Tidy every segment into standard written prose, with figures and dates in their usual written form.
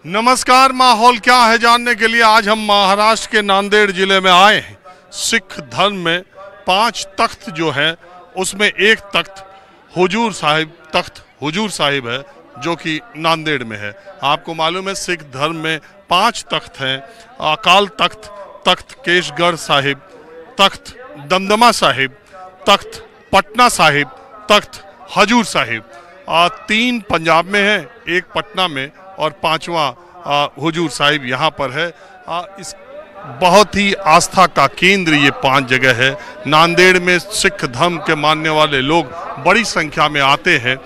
नमस्कार। माहौल क्या है जानने के लिए आज हम महाराष्ट्र के नांदेड़ जिले में आए हैं। सिख धर्म में 5 तख्त जो है उसमें एक तख्त हुजूर साहिब है जो कि नांदेड़ में है। आपको मालूम है सिख धर्म में 5 तख्त हैं। अकाल तख्त, तख्त केशगढ़ साहिब, तख्त दमदमा साहिब, तख्त पटना साहिब, तख्त हजूर साहिब। 3 पंजाब में है, 1 पटना में और 5वां हुजूर साहिब यहाँ पर है। इस बहुत ही आस्था का केंद्र ये 5 जगह है। नांदेड़ में सिख धर्म के मानने वाले लोग बड़ी संख्या में आते हैं।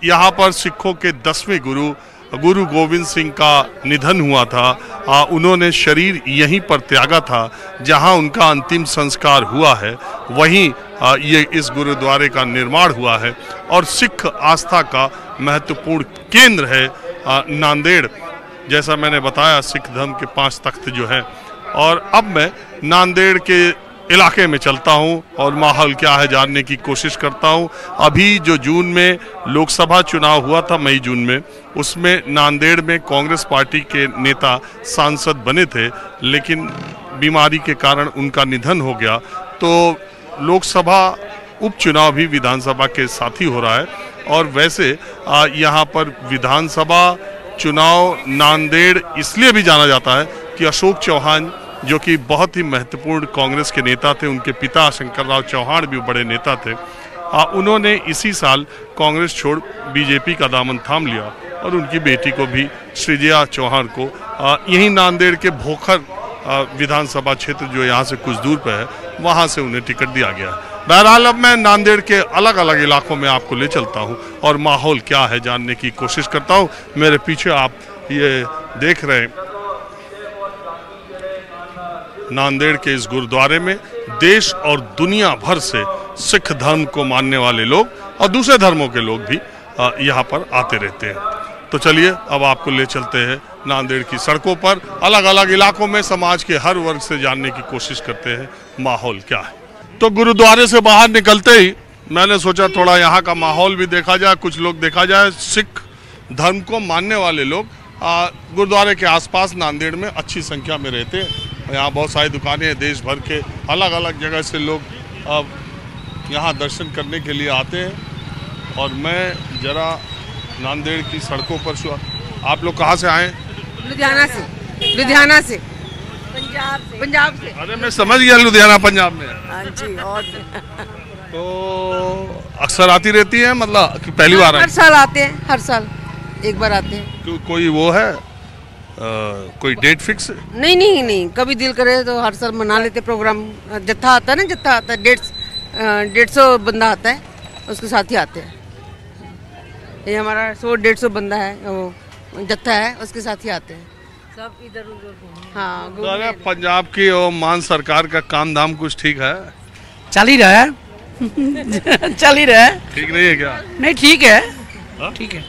यहाँ पर सिखों के 10वें गुरु गोविंद सिंह का निधन हुआ था। उन्होंने शरीर यहीं पर त्यागा था जहाँ उनका अंतिम संस्कार हुआ है, वहीं ये इस गुरुद्वारे का निर्माण हुआ है और सिख आस्था का महत्वपूर्ण केंद्र है नांदेड़। जैसा मैंने बताया सिख धर्म के 5 तख्त जो है। और अब मैं नांदेड़ के इलाके में चलता हूं और माहौल क्या है जानने की कोशिश करता हूं। अभी जो जून में लोकसभा चुनाव हुआ था, मई जून में, उसमें नांदेड़ में कांग्रेस पार्टी के नेता सांसद बने थे, लेकिन बीमारी के कारण उनका निधन हो गया। तो लोकसभा उपचुनाव भी विधानसभा के साथ ही हो रहा है। और वैसे यहाँ पर विधानसभा चुनाव नांदेड़ इसलिए भी जाना जाता है कि अशोक चौहान जो कि बहुत ही महत्वपूर्ण कांग्रेस के नेता थे, उनके पिता शंकरराव चौहान भी बड़े नेता थे। उन्होंने इसी साल कांग्रेस छोड़ बीजेपी का दामन थाम लिया और उनकी बेटी को भी, श्रीजया चौहान को, यही नांदेड़ के भोकर विधानसभा क्षेत्र जो यहाँ से कुछ दूर पर है, वहाँ से उन्हें टिकट दिया गया है। बहरहाल अब मैं नांदेड़ के अलग अलग इलाकों में आपको ले चलता हूँ और माहौल क्या है जानने की कोशिश करता हूँ। मेरे पीछे आप ये देख रहे हैं, नांदेड़ के इस गुरुद्वारे में देश और दुनिया भर से सिख धर्म को मानने वाले लोग और दूसरे धर्मों के लोग भी यहाँ पर आते रहते हैं। तो चलिए अब आपको ले चलते हैं नांदेड़ की सड़कों पर, अलग अलग इलाकों में समाज के हर वर्ग से जानने की कोशिश करते हैं माहौल क्या है। तो गुरुद्वारे से बाहर निकलते ही मैंने सोचा थोड़ा यहाँ का माहौल भी देखा जाए, कुछ लोग देखा जाए। सिख धर्म को मानने वाले लोग गुरुद्वारे के आसपास नांदेड़ में अच्छी संख्या में रहते हैं। यहाँ बहुत सारी दुकानें हैं, देश भर के अलग अलग जगह से लोग यहाँ दर्शन करने के लिए आते हैं। और मैं जरा नांदेड़ की सड़कों पर आप लोग कहाँ से आए? लुधियाना से, पंजाब से। अरे मैं समझ गया लुधियाना पंजाब में। हाँ जी। और तो अक्सर आती रहती है, मतलब कि पहली बार? हर साल आते हैं, हर साल एक बार आते हैं। तो कोई वो है कोई डेट फिक्स? नहीं, कभी दिल करे तो हर साल मना लेते प्रोग्राम। जत्था आता है ना, जत्था आता है, 150 बंदा आता है, उसके साथ ही आते हैं। ये हमारा 100-150 बंदा है, वो जत्था है, उसके साथ ही आते हैं सब इधर उधर। हाँ, तो अरे पंजाब की और मान सरकार का काम धाम कुछ ठीक है? चल ही रहा है चल ही रहा है। ठीक नहीं है क्या? नहीं, ठीक है,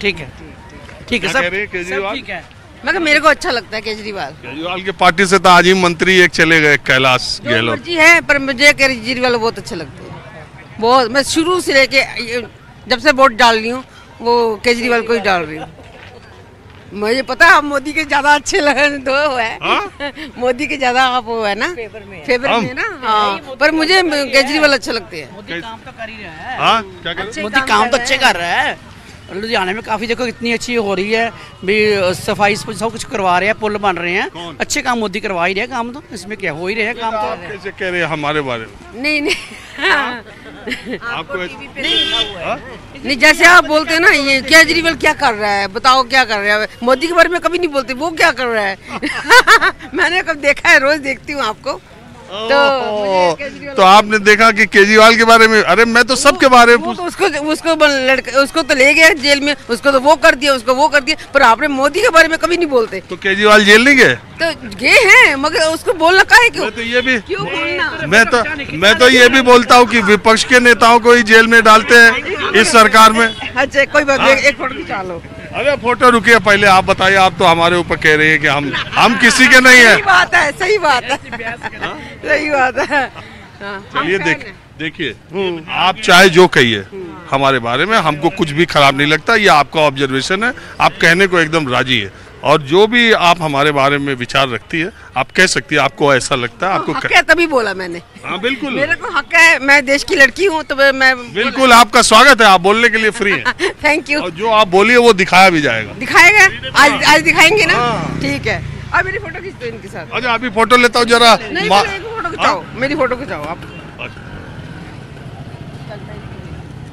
ठीक है सब केजरीवाल ठीक है। मगर मेरे को अच्छा लगता है केजरीवाल के पार्टी से तो आज ही मंत्री एक चले गए, कैलाश गहलोत जी है, पर मुझे केजरीवाल बहुत अच्छे लगते हैं बहुत। मैं शुरू से लेके जब से वोट डाल रही हूँ वो केजरीवाल को ही डाल रही हूँ। मुझे पता है मोदी के ज्यादा अच्छे लगे तो है मोदी के ज्यादा आप वो है ना फेवर में ना। हाँ, पर मुझे केजरीवाल अच्छे लगते हैं। मोदी काम तो कर ही रहा है। हाँ, क्या कर रहे हैं? मोदी काम तो अच्छे कर रहा है। लुधियाना में काफी देखो इतनी अच्छी हो रही है भी, सफाई सब कुछ करवा रहे हैं, पुल बन रहे हैं, अच्छे काम मोदी करवा ही रहे हैं। काम तो इसमें क्या हो ही रहे हैं काम तो। कैसे कह रहे हैं हमारे बारे में? नहीं आपको नहीं, जैसे आप बोलते हैं ना, ये केजरीवाल क्या कर रहा है, बताओ क्या कर रहा है। मोदी के बारे में कभी नहीं बोलते, वो क्या कर रहा है मैंने कब देखा है, रोज देखती हूँ आपको। तो आपने देखा कि केजरीवाल के बारे में? अरे मैं तो सबके बारे में तो उसको तो ले गया जेल में, उसको तो वो कर दिया, पर आपने मोदी के बारे में कभी नहीं बोलते। तो केजरीवाल जेल नहीं गए? तो गए हैं, मगर उसको बोलना काहे क्यों? मैं तो ये भी क्यों बोलना? मैं तो ये भी बोलता हूँ कि विपक्ष के नेताओं को ही जेल में डालते हैं इस सरकार में। अच्छा, कोई बात नहीं, एक फोटो खिंचा लो। अरे फोटो रुकिए, पहले आप बताइए। आप तो हमारे ऊपर कह रहे हैं कि हम किसी के नहीं है। सही बात है, सही बात है। चलिए देखिए, आप चाहे जो कहिए हमारे बारे में, हमको कुछ भी खराब नहीं लगता। ये आपका ऑब्जर्वेशन है, आप कहने को एकदम राजी है और जो भी आप हमारे बारे में विचार रखती है आप कह सकती है, आपको ऐसा लगता है आपको हक है तभी बोला मैंने। हाँ बिल्कुल, मेरे को हक है, मैं देश की लड़की हूँ तो मैं बिल्कुल आपका स्वागत है, आप बोलने के लिए फ्री हैं। Thank you. और जो आप बोलिए वो दिखाया भी जाएगा। दिखाएगा आज दिखाएंगे ना। हाँ। ठीक है, अब मेरी फोटो खींच दो इनके साथ। अच्छा अभी फोटो लेता हूँ जरा। नहीं पहले एक फोटो खिंचाओ, मेरी फोटो खिंचाओ आप।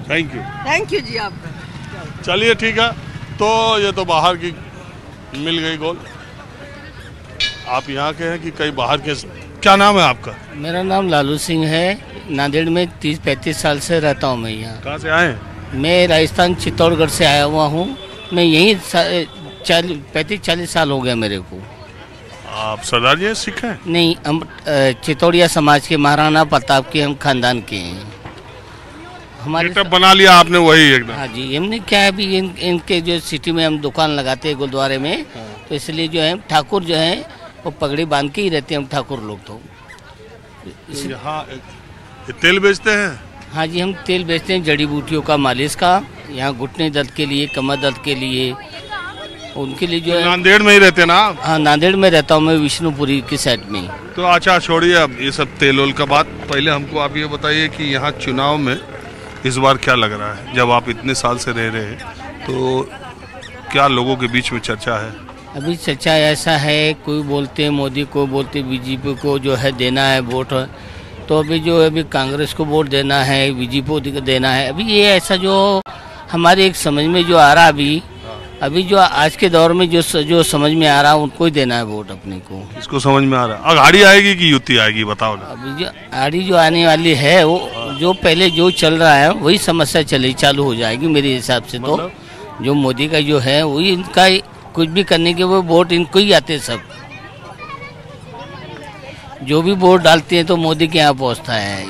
थैंक यू जी आपका। चलिए ठीक है, तो ये तो बाहर की मिल गई गोल। आप यहाँ के हैं कि कई बाहर के? क्या नाम है आपका? मेरा नाम लालू सिंह है। नांदेड़ में 30-35 साल से रहता हूँ मैं यहाँ। कहाँ से आए हैं? मैं राजस्थान चित्तौड़गढ़ से आया हुआ हूँ। मैं यहीं 35-40 साल हो गया मेरे को। आप सरदार जी सिख हैं? नहीं, हम चित्तौड़िया समाज के महाराणा प्रताप के हम खानदान के हैं। हमारे बना लिया आपने वही एकदम। हाँ जी, हमने क्या है अभी इनके जो सिटी में हम दुकान लगाते हैं गुरुद्वारे में, तो इसलिए जो है ठाकुर जो है वो पगड़ी बांध के ही रहते हैं हम ठाकुर लोग। तो यहाँ तेल बेचते हैं? हाँ जी, हम तेल बेचते हैं जड़ी बूटियों का, मालिश का, यहाँ घुटने दर्द के लिए, कमर दर्द के लिए, उनके लिए जो है। नांदेड़ में ही रहते हैं ना आप? हाँ, नांदेड़ में रहता हूँ मैं, विष्णुपुरी की साइड में। तो अच्छा छोड़िए अब ये सब तेल ओल का बात। पहले हमको आप ये बताइए कि यहाँ चुनाव में इस बार क्या लग रहा है? जब आप इतने साल से रह रहे हैं तो क्या लोगों के बीच में चर्चा है? अभी चर्चा ऐसा है, कोई बोलते हैं मोदी को, बोलते बीजेपी को जो है देना है वोट। तो अभी जो है अभी कांग्रेस को वोट देना है, बीजेपी को देना है। अभी ये ऐसा जो हमारे एक समझ में जो आ रहा अभी जो आज के दौर में जो समझ में आ रहा उनको ही देना है वोट अपने को। इसको समझ में आ रहा है? अघाड़ी आएगी कि युति आएगी बताओ ना। अभी जो आड़ी जो आने वाली है वो जो पहले जो चल रहा है वही समस्या चालू हो जाएगी मेरे हिसाब से। तो जो मोदी का जो है वही इनका कुछ भी करने के वो वोट इनको ही आते सब। जो भी वोट डालते हैं तो मोदी के यहाँ पहुँचता है।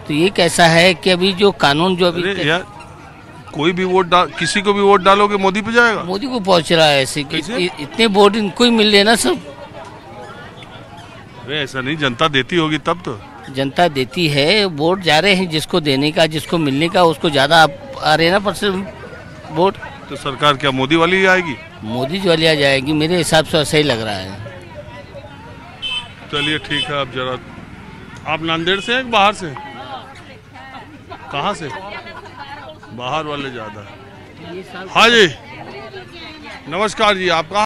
तो ये कैसा है कि अभी जो कानून जो अभी यार कोई भी वोट किसी को भी वोट डालोगे मोदी पे जाएगा? मोदी को पहुँच रहा है ऐसे इतने वोट इनको ही मिल रहे ना सब। अरे ऐसा नहीं, जनता देती होगी तब तो। जनता देती है, वोट जा रहे हैं जिसको देने का, जिसको मिलने का उसको ज़्यादा आ रहे हैं ना परसेंट वोट। तो सरकार क्या मोदी वाली ही आएगी? मोदी जो वाली आ जाएगी मेरे हिसाब से ऐसा ही लग रहा है। चलिए ठीक है, अब जरा आप नांदेड़ से हैं बाहर से? कहाँ से? बाहर वाले ज़्यादा। हाँ जी नमस्कार जी, आपका